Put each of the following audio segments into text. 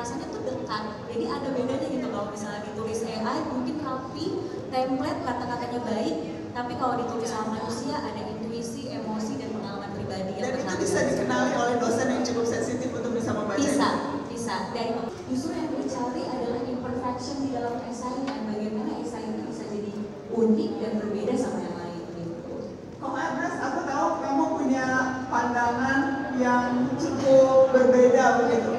rasanya tuh dekat. Jadi ada bedanya gitu kalau misalnya ditulis AI mungkin rapi, template, kata-katanya baik, tapi kalau ditulis sama manusia ada intuisi, emosi, dan pengalaman pribadi yang dan itu bisa dikenali oleh dosen yang cukup sensitif untuk bisa membaca. Bisa. Dan justru yang dicari adalah imperfection di dalam esainya, bagaimana esai itu bisa jadi unik dan berbeda sama yang lain gitu. Kok Agnes, aku tahu kamu punya pandangan yang cukup berbeda begitu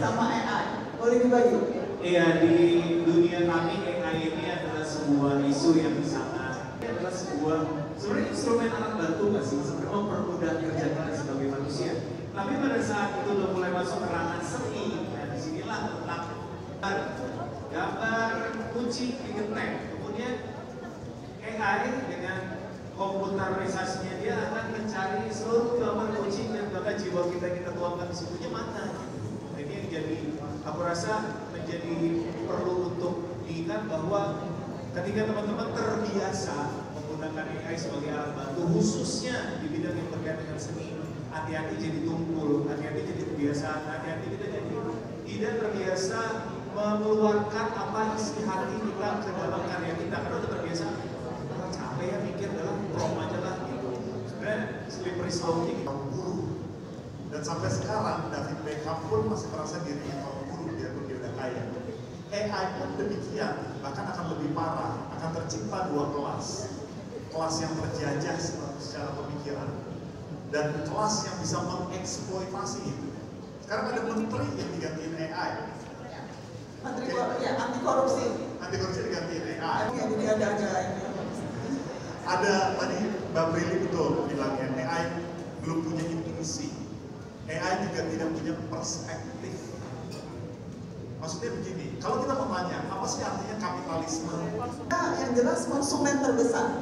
sama AI. Boleh dibagi? Iya, di dunia kami AI ini adalah sebuah isu yang sangat, adalah sebuah sebenarnya instrumen alat bantu nggak sih, sebenarnya mempermudah kerja kita sebagai manusia. Tapi pada saat itu udah mulai masuk ke ranah seni, nah disinilah tentang gambar kucing digetek, kemudian AI dengan komputerisasinya dia akan mencari seluruh gambar kucing dan bahkan jiwa kita tuangkan di situnya mana. Nah, ini yang jadi, aku rasa menjadi perlu untuk diingat bahwa ketika teman-teman terbiasa menggunakan AI sebagai alat bantu, khususnya di bidang yang berkaitan dengan seni, hati-hati jadi tumpul, hati-hati jadi kebiasaan, hati-hati kita jadi tidak terbiasa mengeluarkan apa isi hati kita ke dalam karya kita, karena udah terbiasa capek ya mikir dalam prompt aja lah gitu. Sebenarnya slippery slope gitu. Dan sampai sekarang David Beckham pun masih merasa dirinya kaum guru biarpun dia udah kaya. AI pun demikian, bahkan akan lebih parah, akan tercipta dua kelas. Kelas yang terjajah secara pemikiran dan kelas yang bisa mengeksploitasi itu. Sekarang ada menteri yang digantiin AI. Anti korupsi. Anti korupsi digantiin AI. Jadi ada ini. Ada tadi Mbak Prilly betul bilangnya, AI belum punya intuisi. AI juga tidak punya perspektif. Maksudnya begini, kalau kita bertanya, apa sih artinya kapitalisme? Yang jelas konsumen terbesar.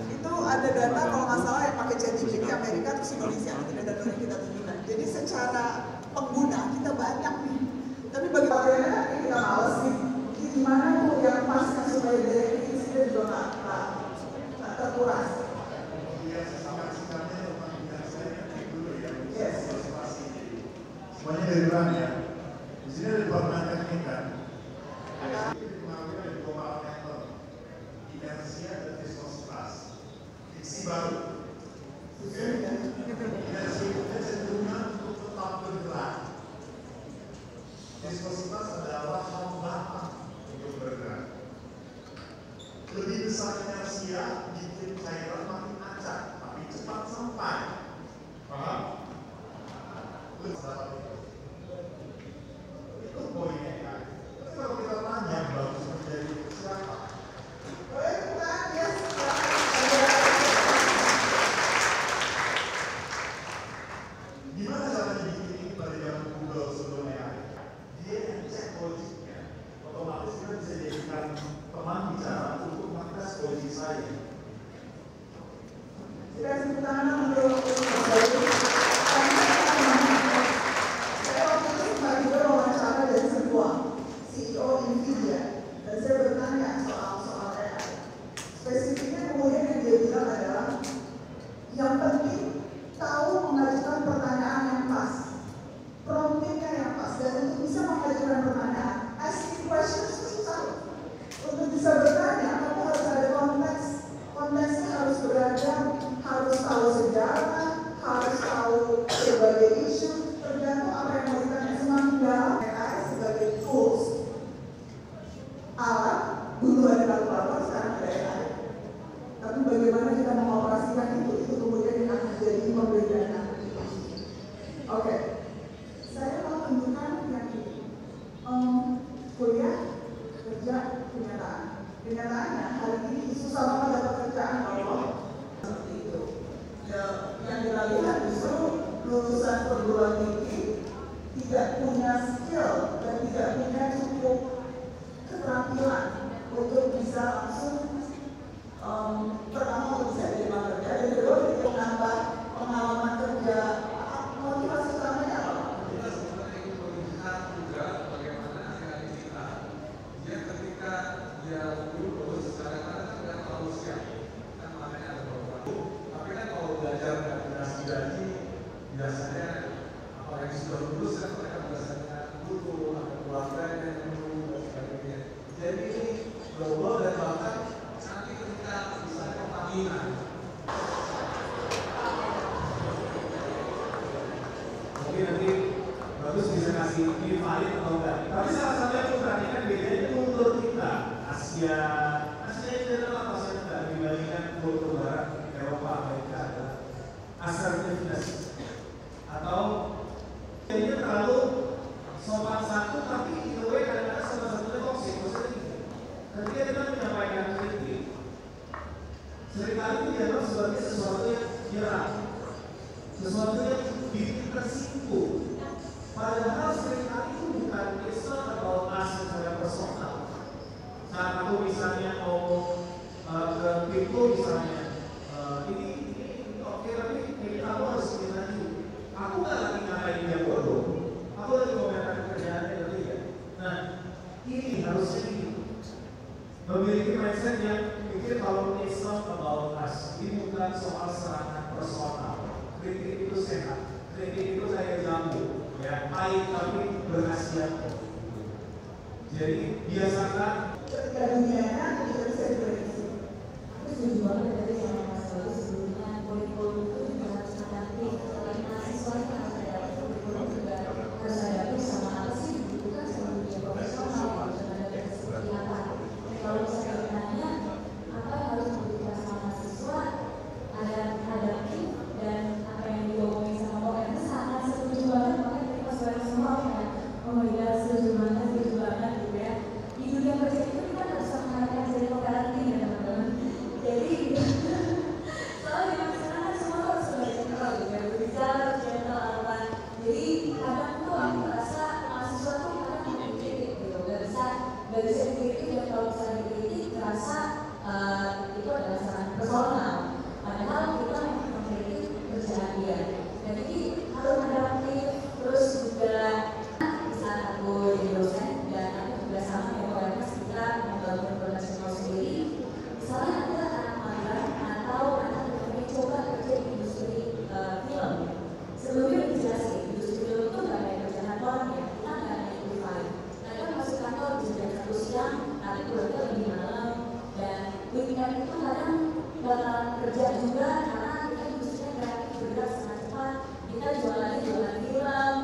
Itu ada data kalau nggak salah yang pakai ChatGPT Amerika terus Indonesia, tidak ada yang kita tunjukkan. Jadi secara pengguna kita banyak nih. Tapi bagaimana kita males nih, gimana tuh yang pas supaya dari ini juga nggak terkuras. Semuanya dari Iran ya. Di sini ada departemen teknik kan. Ada dua parameter, inersia dan viskositas. Diksi baru. Oke. Inersia itu cenderungan untuk tetap bergerak. Viskositas adalah hambatan untuk bergerak. Lebih besar inersia bikin cairan makin acak, tapi cepat sampai. Paham? Itu poinnya kan. Tapi kalau kita tanya bagus menjadi siapa? Gimana caranya bikin ini pada zaman Google sebelumnya? Dia yang cek logiknya, otomatis kita bisa jadikan teman bicara untuk mengetes logik saya. Kita tepuk tangan untuk ini valid atau enggak. Tapi salah satu yang perhatikan bedanya kultur kita, Asia itu adalah Asia Tenggara dibandingkan kultur Barat, Eropa, Amerika adalah assertiveness atau kayaknya terlalu sopan satu, tapi in a way kadang-kadang sopan satunya toxic. Maksudnya gini, ketika kita menyampaikan kritik, seringkali itu dianggap sebagai sesuatu yang nyerang, sesuatu yang bikin tersinggung. Padahal seringkali itu bukan kisah atau secara personal. Saat aku misalnya ngomong ke Piko misalnya, ini oke, tapi ini kamu harus ingin lagi. Aku nggak lagi ngapain dia bodoh, aku lagi komentar kerjaannya dari dia. Nah, ini harusnya ini memiliki mindset yang pikir kalau it's not about us, ini bukan soal serangan personal. Kritik itu sehat, kritik itu saya jamu, ya pahit tapi berhasil. Jadi biasakan ketika dunianya kita bisa diprediksi. Aku setuju banget dari yang Mas Bagus sebelumnya, kurikulum itu juga harus adaptif. Selain mahasiswa itu harus adaptif, kurikulum juga harus adaptif sama apa sih dibutuhkan sama dunia profesional, harus ada seperti apa. Kalau misalnya ditanya apa yang harus dibutuhkan sama mahasiswa, ada adaptif dan apa yang diomongin sama orang itu sangat setuju banget. Makanya tadi Mas Bagus semua kayak, oh my god, setuju banget gitu ya. Di dunia kerja itu kita harus mengharapkan jadi operatif ya teman-teman. Jadi soalnya di sana kan semua harus sebagai general gitu ya, berbicara general apa. Jadi kadang tuh aku merasa mahasiswa tuh kadang dikritik gitu, gak bisa dikritik dan kalau misalnya dikritik terasa itu adalah serangan personal. Padahal kita mengkritik kerjaan dia. Jadi harus adaptif, terus juga saat aku jadi dosen dan aku juga sama ya kalau kita membangun profesional sendiri. Misalnya ada anak magang atau anak yang ingin coba kerja di industri film. Sebelumnya dijelasin, industri film itu nggak ada kerja kantornya, kita nggak ada yang divide. Mereka masuk kantor bisa jam 1 siang, tapi keluarga lebih malam. Dan weekend itu kadang bakalan kerja juga karena kita industrinya kreatif bergerak sangat cepat. Kita jualan film,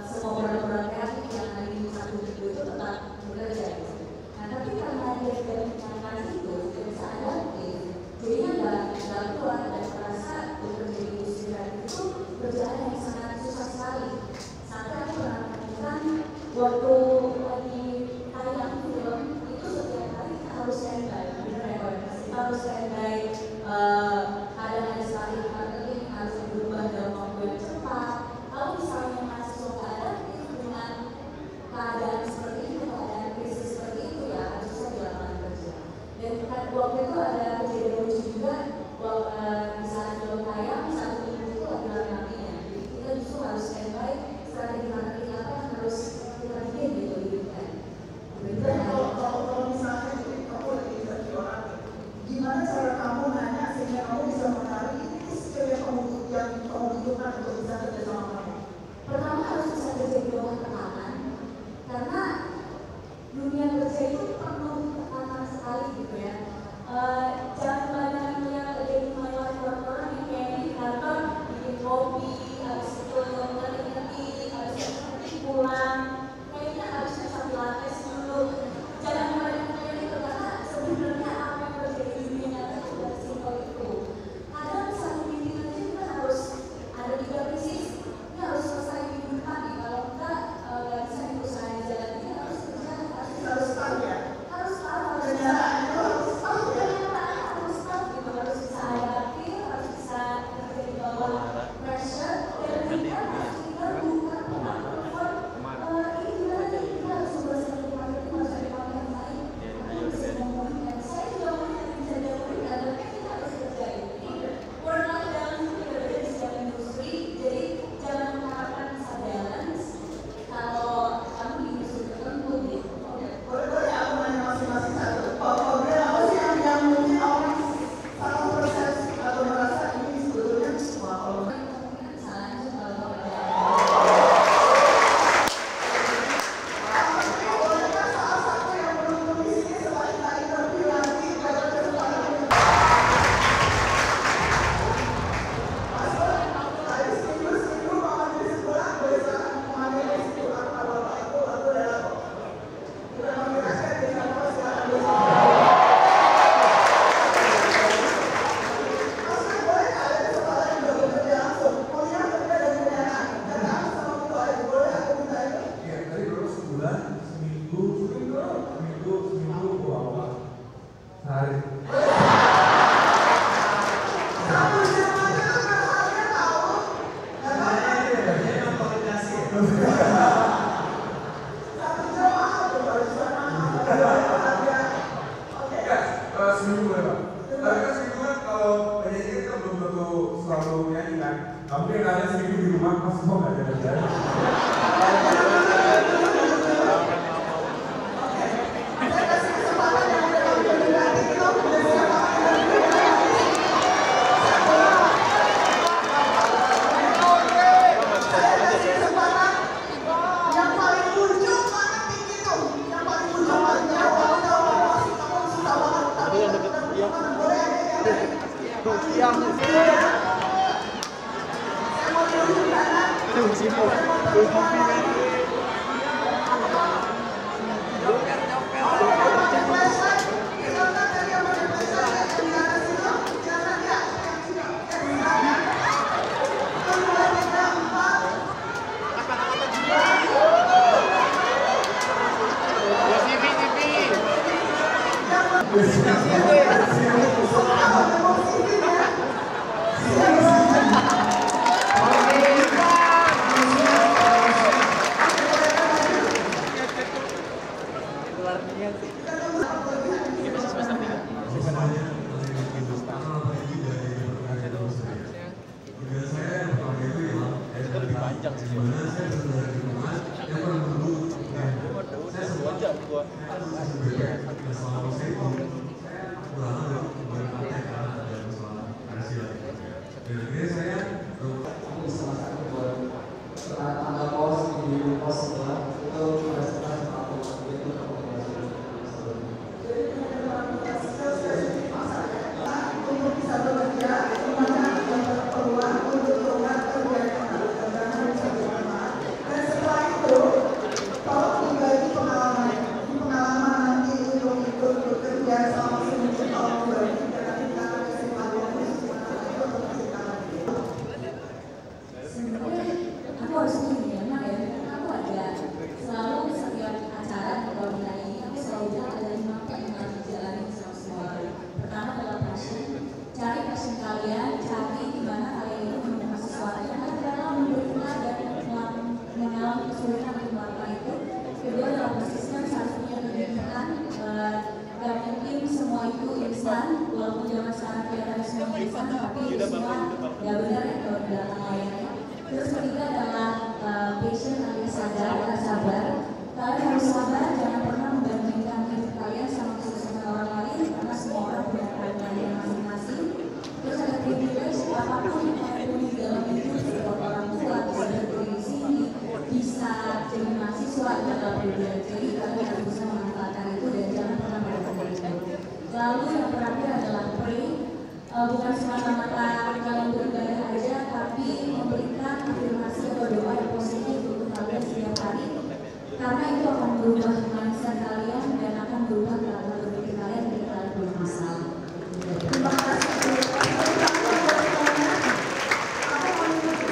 semua produk-produk kreatif yang ada di satu minggu itu tetap bekerja. Nah, tapi karena dia tidak menyenangkan itu, dia bisa adaptif. Jadinya nggak keluar dan merasa bekerja di industri kreatif itu kerjaan yang sangat susah sekali. Sampai aku pernah menemukan waktu lagi tayang film itu setiap hari kita harus standby, benar ya Pak? Kita harus standby. Kadang ada sekali marketing harus berubah dalam waktu yang cepat. Kalau misalnya mahasiswa nggak adaptif dengan keadaan seperti itu, keadaan krisis seperti itu ya harus susah di lapangan kerja. Dan waktu itu ada kejadian lucu juga, di saat film tayang satu minggu itu lagi rame-ramenya. Jadi kita justru harus standby strategi marketing apa yang harus kita bikin gitu. Terus ketiga adalah patient alias sabar. Kalian harus sabar, jangan pernah membandingkan hidup kalian sama kesusahan orang lain karena semua orang punya keadaan masing-masing. Terus ada privilege, apapun yang kalian punya di dalam hidup, sebagai orang tua, bisa berdiri di sini, bisa jadi mahasiswa adalah privilege. Jadi kalian harus bisa memanfaatkan itu dan jangan pernah meremehkan itu. Lalu yang terakhir adalah pray. Bukan semata-mata kalian beribadah aja, tapi memberikan afirmasi atau doa yang positif untuk kalian setiap hari, karena itu akan berubah mindset kalian dan akan berubah cara berpikir kalian ketika kalian bermasalah. Terima kasih.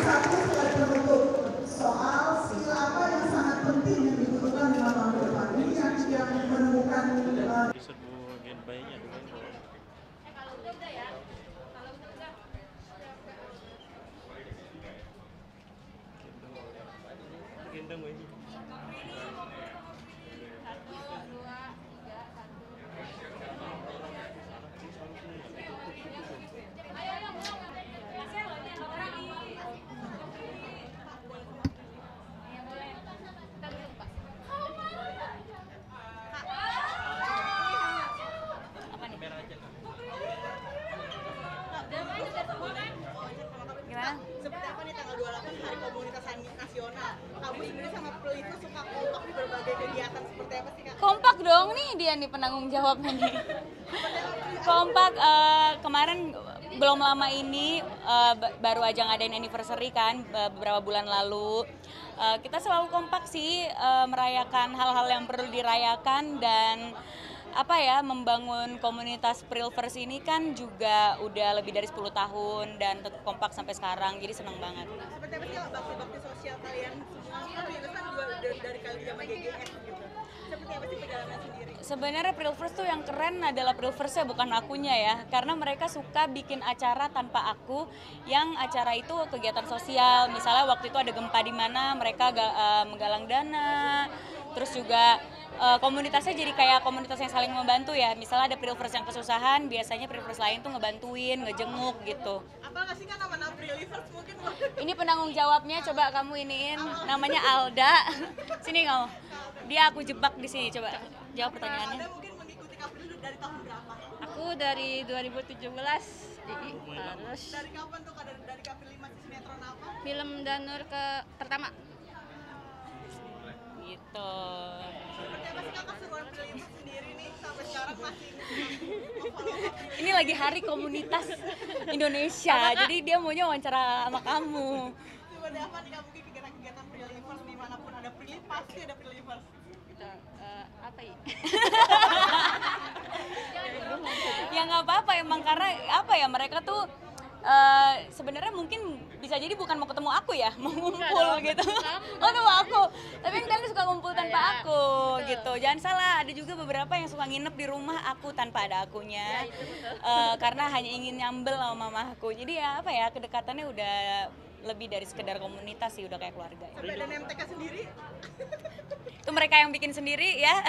Satu slide penutup soal skill apa yang sangat penting yang dibutuhkan 5 tahun ke depan. Ini yang menemukan seperti apa nih tanggal 28 Hari Komunitas Nasional. Kamu sebenarnya sama Pril itu suka kompak di berbagai kegiatan, seperti apa sih Kak? Kompak dong nih, dia nih penanggung jawabnya nih. Kompak kemarin belum lama ini baru aja ngadain anniversary kan beberapa bulan lalu. Kita selalu kompak sih merayakan hal-hal yang perlu dirayakan dan membangun komunitas Prilverse ini kan juga udah lebih dari 10 tahun dan tetap kompak sampai sekarang, jadi senang banget. Seperti apa sih bakti-bakti sosial kalian semua? Kan juga dari kalian zaman GGS gitu. Seperti apa sih perjalanan sendiri? Sebenarnya Prilverse tuh yang keren adalah Prilverse-nya bukan akunya ya, karena mereka suka bikin acara tanpa aku, yang acara itu kegiatan sosial. Misalnya waktu itu ada gempa di mana mereka menggalang dana, terus juga komunitasnya jadi kayak komunitas yang saling membantu ya. Misalnya ada Prilverse yang kesusahan, biasanya Prilverse lain tuh ngebantuin, ngejenguk gitu. Apa nggak sih kan nama Prilverse mungkin? Ini penanggung jawabnya, coba kamu iniin, namanya Alda. Sini kamu. Dia aku jebak di sini, coba jawab pertanyaannya. Anda mungkin mengikuti Kapril dari tahun berapa? Aku dari 2017. Terus Dari kapan tuh dari Kapril masih sinetron apa? film Danur pertama. Gitu. Seperti apa sih Kak keseruan Prilverse sendiri nih sampai sekarang masih Ini lagi hari komunitas Indonesia, jadi dia maunya wawancara sama kamu. seperti apa nih Kak mungkin kegiatan-kegiatan Prilverse dimanapun ada Prilly pasti ada Prilverse. Apa ya? Ya nggak apa-apa emang, karena mereka tuh sebenarnya mungkin bisa bisa jadi bukan mau ketemu aku ya, mau ngumpul gitu. Oh tuh aku, tapi kan kalian suka ngumpul tanpa aku gitu. Jangan salah, ada juga beberapa yang suka nginep di rumah aku tanpa ada akunya, karena hanya ingin nyambel sama mama aku. Jadi ya apa ya, kedekatannya udah lebih dari sekedar komunitas sih, udah kayak keluarga. Sampai ada MTK sendiri. Itu mereka yang bikin sendiri ya.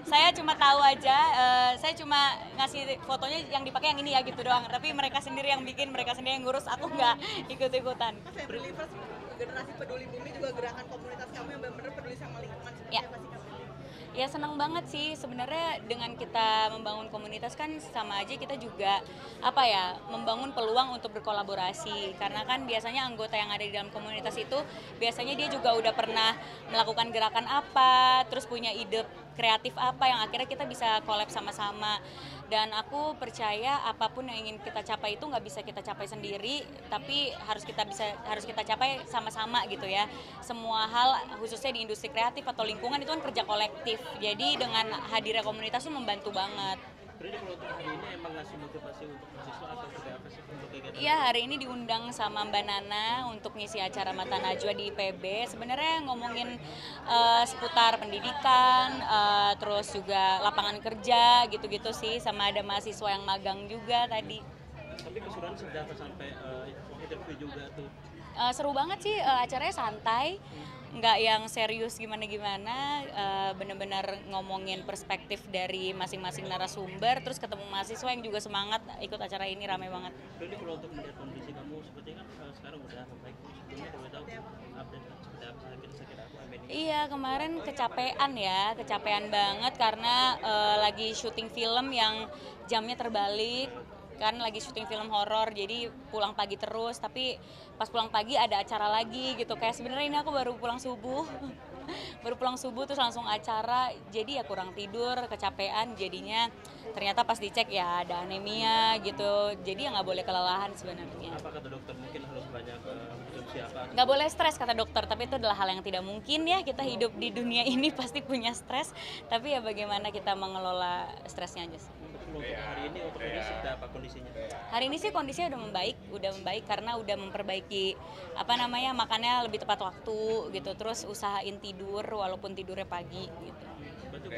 Saya cuma tahu aja, saya cuma ngasih fotonya yang dipakai yang ini ya gitu doang. Tapi mereka sendiri yang bikin, mereka sendiri yang ngurus, aku nggak ikut-ikutan. Mas Believers, generasi peduli bumi juga gerakan komunitas kamu yang benar-benar peduli sama lingkungan seperti Ya. apa sih kamu? Ya senang banget sih sebenarnya dengan kita membangun komunitas kan sama aja kita juga apa ya, membangun peluang untuk berkolaborasi, karena kan biasanya anggota yang ada di dalam komunitas itu biasanya dia juga udah pernah melakukan gerakan apa, terus punya ide kreatif apa yang akhirnya kita bisa collab sama-sama. Dan aku percaya apapun yang ingin kita capai itu nggak bisa kita capai sendiri, tapi harus kita capai sama-sama gitu ya. Semua hal khususnya di industri kreatif atau lingkungan itu kan kerja kolektif. Jadi dengan hadirnya komunitas itu membantu banget. Jadi kalau untuk hari ini emang ngasih motivasi untuk mahasiswa atau seperti apa sih untuk kegiatan? Iya, hari ini diundang sama Mbak Nana untuk ngisi acara Mata Najwa di IPB. Sebenarnya ngomongin seputar pendidikan, terus juga lapangan kerja gitu-gitu sih, sama ada mahasiswa yang magang juga tadi. Tapi keseruan sudah sampai interview juga tuh. Seru banget sih, acaranya santai, nggak yang serius gimana-gimana, bener-bener ngomongin perspektif dari masing-masing narasumber, terus ketemu mahasiswa yang juga semangat ikut acara ini, rame banget. Jadi kalau untuk melihat kondisi kamu sepertinya kan sekarang udah membaik, sebelumnya kalau tahu update seperti apa, sakit apa, Iya, kemarin kecapean banget karena lagi syuting film yang jamnya terbalik. Kan lagi syuting film horor, jadi pulang pagi terus, tapi pas pulang pagi ada acara lagi gitu. Kayak sebenarnya ini aku baru pulang subuh terus langsung acara, jadi ya kurang tidur, kecapean, jadinya ternyata pas dicek ya ada anemia gitu, jadi ya nggak boleh kelelahan sebenarnya. Apa kata dokter, mungkin harus banyak konsumsi apa? Nggak boleh stres kata dokter, tapi itu adalah hal yang tidak mungkin ya, kita hidup di dunia ini pasti punya stres, tapi ya bagaimana kita mengelola stresnya aja sih. Untuk hari ini seperti apa kondisinya? Hari ini sih kondisinya udah membaik karena udah memperbaiki makannya lebih tepat waktu gitu, terus usahain tidur walaupun tidurnya pagi gitu. Berarti